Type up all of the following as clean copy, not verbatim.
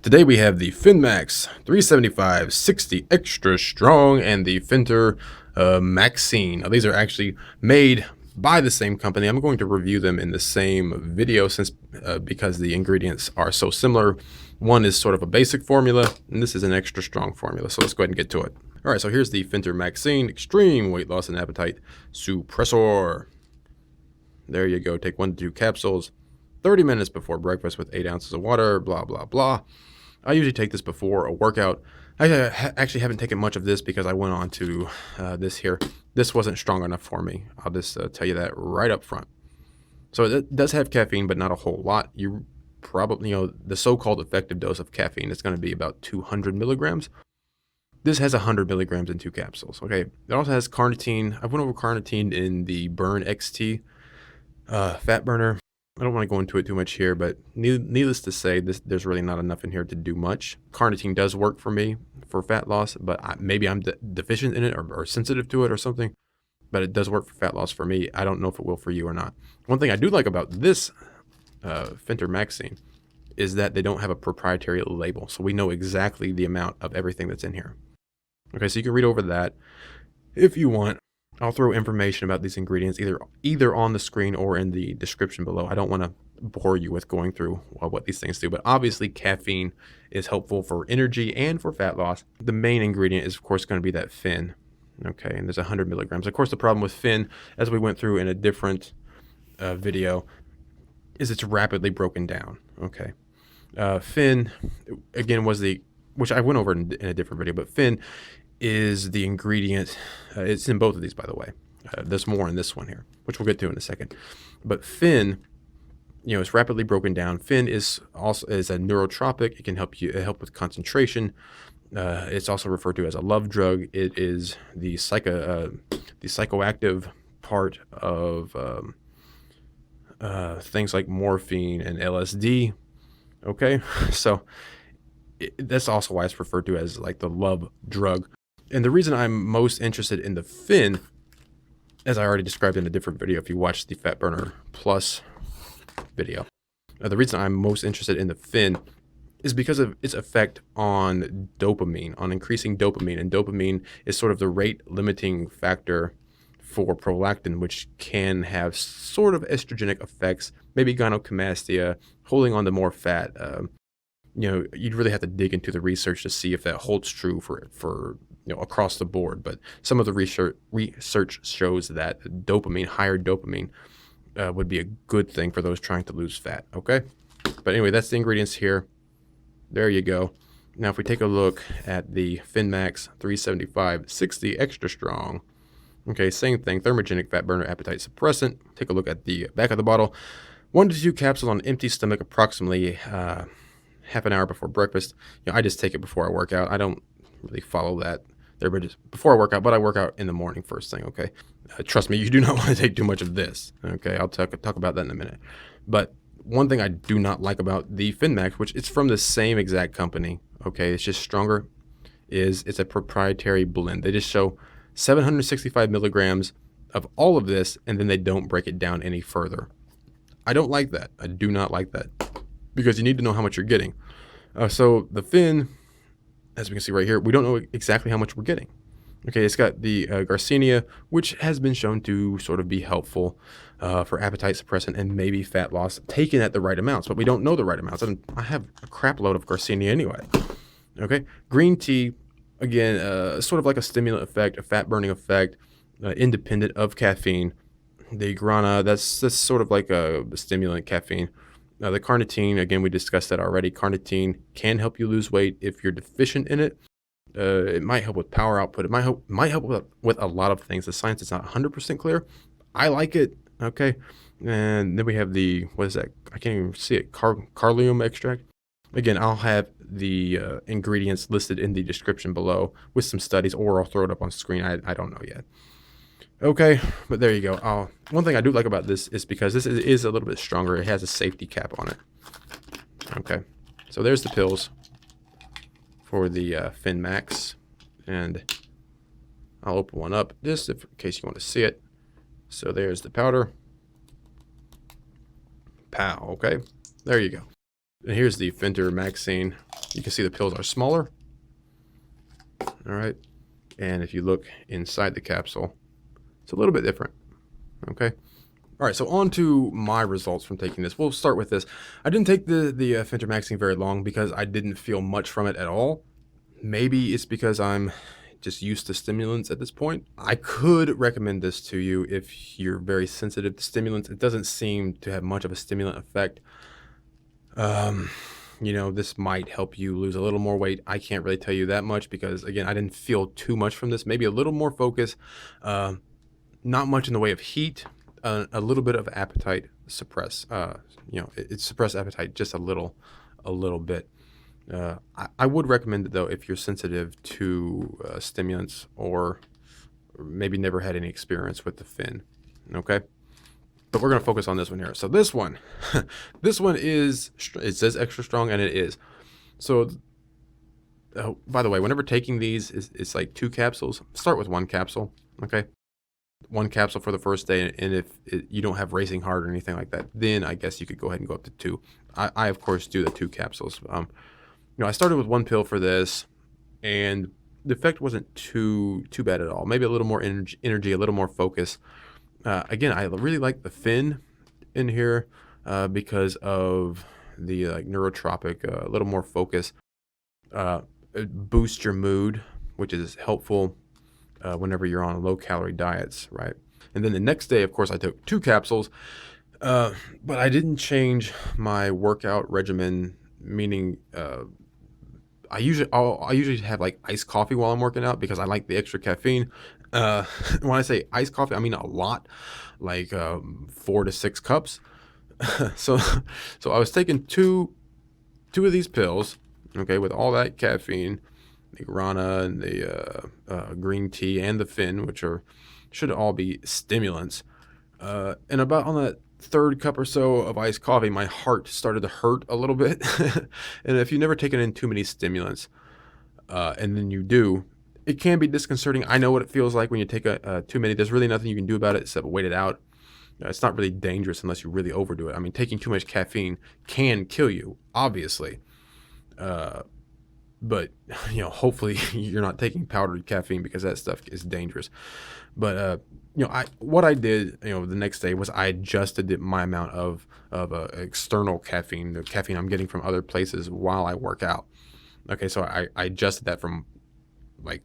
Today we have the PhenMAX 375 60 extra strong and the PhenterMAXINE. Now these are actually made by the same company. I'm going to review them in the same video since because the ingredients are so similar. One is sort of a basic formula and this is an extra strong formula. So let's go ahead and get to it. All right, so here's the PhenterMAXINE Extreme Weight Loss and Appetite Suppressor. There you go. Take 1 to 2 capsules 30 minutes before breakfast with 8 ounces of water, blah, blah, blah. I usually take this before a workout. I actually haven't taken much of this because I went on to this here. This wasn't strong enough for me. I'll just tell you that right up front. So it does have caffeine, but not a whole lot. You probably, the so-called effective dose of caffeine is going to be about 200 milligrams. This has 100 milligrams in 2 capsules. Okay. It also has carnitine. I went over carnitine in the Burn XT fat burner. I don't want to go into it too much here, but needless to say, there's really not enough in here to do much. Carnitine does work for me for fat loss, but maybe I'm deficient in it or sensitive to it or something, but it does work for fat loss for me. I don't know if it will for you or not. One thing I do like about this PhenterMAXINE is that they don't have a proprietary label, so we know exactly the amount of everything that's in here. Okay, so you can read over that if you want. I'll throw information about these ingredients either on the screen or in the description below. I don't want to bore you with going through what these things do, but obviously caffeine is helpful for energy and for fat loss. The main ingredient is, of course, going to be that phen. Okay, and there's 100 milligrams. Of course, the problem with phen, as we went through in a different video, is it's rapidly broken down. Okay, phen, again, which I went over in a different video, but phen is the ingredient. It's in both of these, by the way. There's more in this one here, which we'll get to in a second. But phen, it's rapidly broken down. Phen is a neurotropic. It can help with concentration. It's also referred to as a love drug. It is the psychoactive part of things like morphine and LSD. Okay, so that's also why it's referred to as like the love drug. And the reason I'm most interested in the phen, as I already described in a different video, if you watch the Fat Burner Plus video, the reason I'm most interested in the phen is because of its effect on dopamine, on increasing dopamine. And dopamine is sort of the rate limiting factor for prolactin, which can have sort of estrogenic effects, maybe gynecomastia, holding on to more fat. You'd really have to dig into the research to see if that holds true for across the board. But some of the research shows that higher dopamine would be a good thing for those trying to lose fat. Okay, but anyway, that's the ingredients here. There you go. Now, if we take a look at the PhenMAX 375 60 extra strong, okay, same thing, thermogenic fat burner appetite suppressant. Take a look at the back of the bottle. 1 to 2 capsules on empty stomach, approximately half an hour before breakfast. I just take it before I work out. I don't really follow that there, but just before I work out, but I work out in the morning first thing. Okay, trust me, you do not want to take too much of this. Okay, I'll talk about that in a minute. But one thing I do not like about the PhenMAX, which it's from the same exact company, okay, it's just stronger, is it's a proprietary blend. They just show 765 milligrams of all of this, and then they don't break it down any further. I don't like that. I do not like that, because you need to know how much you're getting. So the phen, as we can see right here, we don't know exactly how much we're getting. Okay, it's got the Garcinia, which has been shown to sort of be helpful for appetite suppressant and maybe fat loss, taken at the right amounts, but we don't know the right amounts. And I have a crap load of Garcinia anyway. Okay, green tea, again, sort of like a stimulant effect, a fat burning effect, independent of caffeine. The guarana, that's sort of like a stimulant caffeine. The carnitine, again, we discussed that already. Carnitine can help you lose weight if you're deficient in it. It might help with power output. It might help with a lot of things. The science is not 100% clear. I like it. Okay. And then we have what is that? I can't even see it. Carlium extract. Again, I'll have the ingredients listed in the description below with some studies, or I'll throw it up on screen. I don't know yet. Okay, but there you go. One thing I do like about this is because this is a little bit stronger. It has a safety cap on it. Okay, so there's the pills for the PhenMAX, and I'll open one up just in case you want to see it. So there's the powder. Pow, okay, there you go. And here's the PhenterMAXINE. You can see the pills are smaller. All right. And if you look inside the capsule, it's a little bit different. Okay. All right, so on to my results from taking this. We'll start with this. I didn't take the PhenterMAXINE very long because I didn't feel much from it at all. Maybe it's because I'm just used to stimulants at this point. I could recommend this to you if you're very sensitive to stimulants. It doesn't seem to have much of a stimulant effect. You know, this might help you lose a little more weight. I can't really tell you that much because, again, I didn't feel too much from this. Maybe a little more focus, not much in the way of heat. A little bit of appetite suppress. You know, it suppress appetite just a little bit. I would recommend it though if you're sensitive to stimulants or maybe never had any experience with the Phen. Okay, but we're gonna focus on this one here. So this one, this one is, it says extra strong, and it is. So, by the way, whenever taking these, it's like 2 capsules. Start with 1 capsule. Okay. 1 capsule for the first day, and if you don't have racing heart or anything like that, then I guess you could go ahead and go up to 2. I of course do the 2 capsules. You know, I started with 1 pill for this, and the effect wasn't too bad at all. Maybe a little more energy, a little more focus. Again, I really like the Phen in here because of the neurotropic, a little more focus. It boosts your mood, which is helpful whenever you're on low calorie diets, right? And then the next day, of course, I took 2 capsules, but I didn't change my workout regimen, meaning I usually have like iced coffee while I'm working out because I like the extra caffeine. When I say iced coffee, I mean a lot, like 4 to 6 cups. so so I was taking two of these pills, okay, with all that caffeine, the guarana and the green tea and the Phen, which should all be stimulants. And about on that 3rd cup or so of iced coffee, my heart started to hurt a little bit. And if you've never taken in too many stimulants, and then you do, it can be disconcerting. I know what it feels like when you take too many. There's really nothing you can do about it except wait it out. It's not really dangerous unless you really overdo it. I mean, taking too much caffeine can kill you, obviously. But you know, hopefully you're not taking powdered caffeine because that stuff is dangerous. But you know, what I did, you know, the next day was I adjusted my amount of external caffeine, the caffeine I'm getting from other places while I work out. Okay, so I adjusted that from like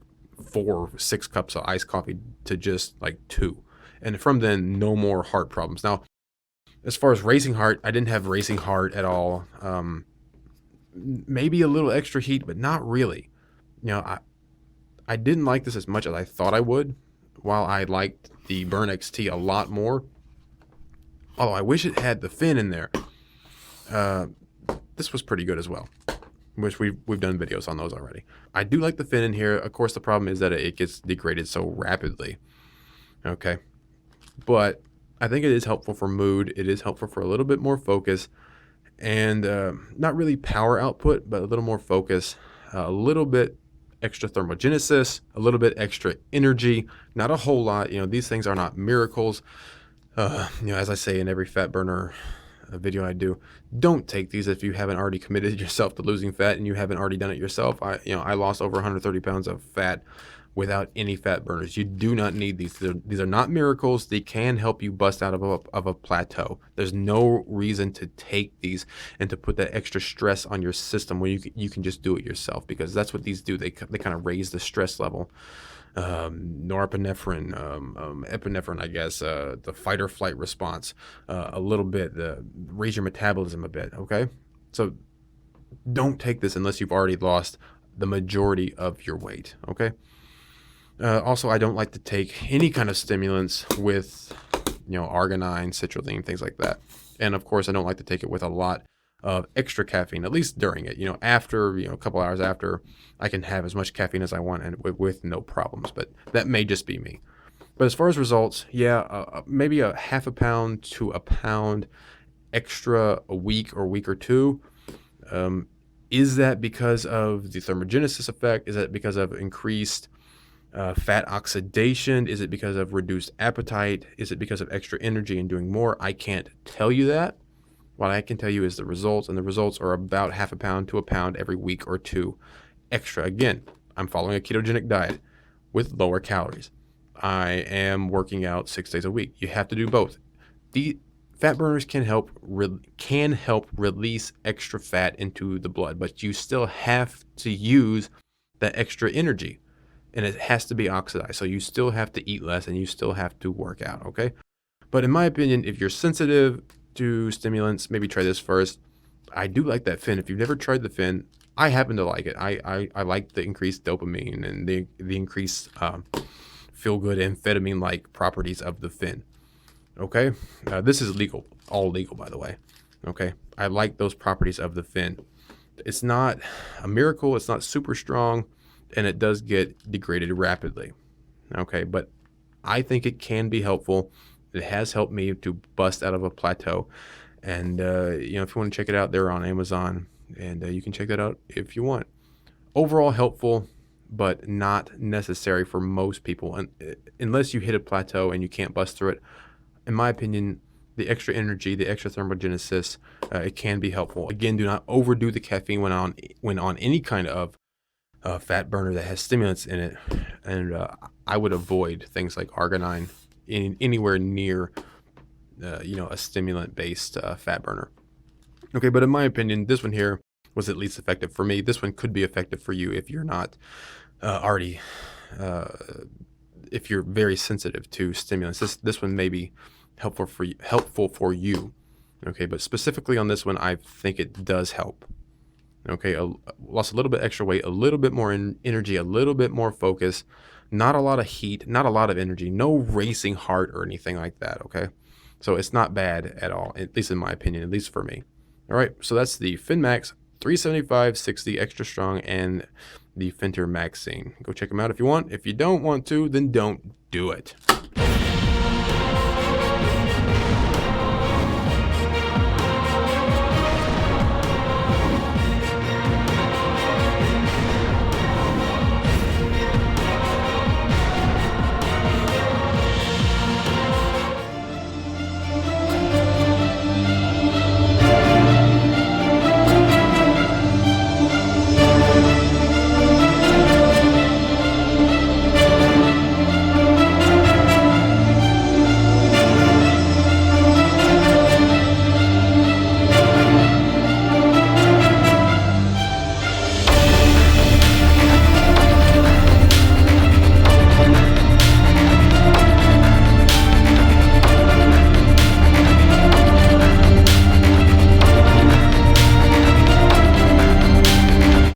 4 or 6 cups of iced coffee to just like 2, and from then no more heart problems. Now, as far as racing heart, I didn't have racing heart at all. Maybe a little extra heat, but not really. You know, I didn't like this as much as I thought I would, while I liked the Burn XT a lot more. Although I wish it had the Phen in there. This was pretty good as well, which we've done videos on those already. I do like the Phen in here. Of course, the problem is that it gets degraded so rapidly. Okay, but I think it is helpful for mood. It is helpful for a little bit more focus, and not really power output, but a little more focus, a little bit extra thermogenesis, a little bit extra energy, not a whole lot. You know, these things are not miracles. You know, as I say in every fat burner video I do, don't take these if you haven't already committed yourself to losing fat and you haven't already done it yourself. I lost over 130 pounds of fat without any fat burners. You do not need these. These are not miracles. They can help you bust out of a plateau. There's no reason to take these and to put that extra stress on your system when you can just do it yourself, because that's what these do. They kind of raise the stress level. Norepinephrine, epinephrine, I guess, the fight or flight response, a little bit, raise your metabolism a bit. Okay, so don't take this unless you've already lost the majority of your weight. Okay. Also, I don't like to take any kind of stimulants with, you know, arginine, citrulline, things like that. And of course, I don't like to take it with a lot of extra caffeine, at least during it. You know, after, you know, a couple hours after, I can have as much caffeine as I want and with no problems. But that may just be me. But as far as results, yeah, maybe a half a pound to a pound extra a week or 2. Is that because of the thermogenesis effect? Is that because of increased fat oxidation? Is it because of reduced appetite? Is it because of extra energy and doing more? I can't tell you that. What I can tell you is the results, and the results are about half a pound to a pound every week or two extra. Again, I'm following a ketogenic diet with lower calories. I am working out 6 days a week. You have to do both. The fat burners can help release extra fat into the blood, but you still have to use that extra energy, and it has to be oxidized. So you still have to eat less and you still have to work out, okay? But in my opinion, if you're sensitive to stimulants, maybe try this first. I do like that Phen. If you've never tried the Phen, I happen to like it. I like the increased dopamine and the increased feel good amphetamine like properties of the Phen. Okay, this is legal, all legal, by the way. Okay, I like those properties of the Phen. It's not a miracle. It's not super strong, and it does get degraded rapidly. Okay, but I think it can be helpful. It has helped me to bust out of a plateau. And, you know, if you want to check it out, they're on Amazon, and you can check that out if you want. Overall helpful, but not necessary for most people. And unless you hit a plateau and you can't bust through it, in my opinion, the extra energy, the extra thermogenesis, it can be helpful. Again, do not overdo the caffeine when on any kind of fat burner that has stimulants in it. And I would avoid things like arginine anywhere near, you know, a stimulant-based fat burner. Okay, but in my opinion, this one here was at least effective for me. This one could be effective for you if you're not already, if you're very sensitive to stimulants. This one may be helpful for you. Okay, but specifically on this one, I think it does help. Okay, lost a little bit extra weight, a little bit more energy, a little bit more focus, not a lot of heat, not a lot of energy, no racing heart or anything like that. Okay, so it's not bad at all, at least in my opinion, at least for me. All right, so that's the PhenMAX 375/60 extra strong and the PhenterMAXINE. Go check them out if you want. If you don't want to, then don't do it.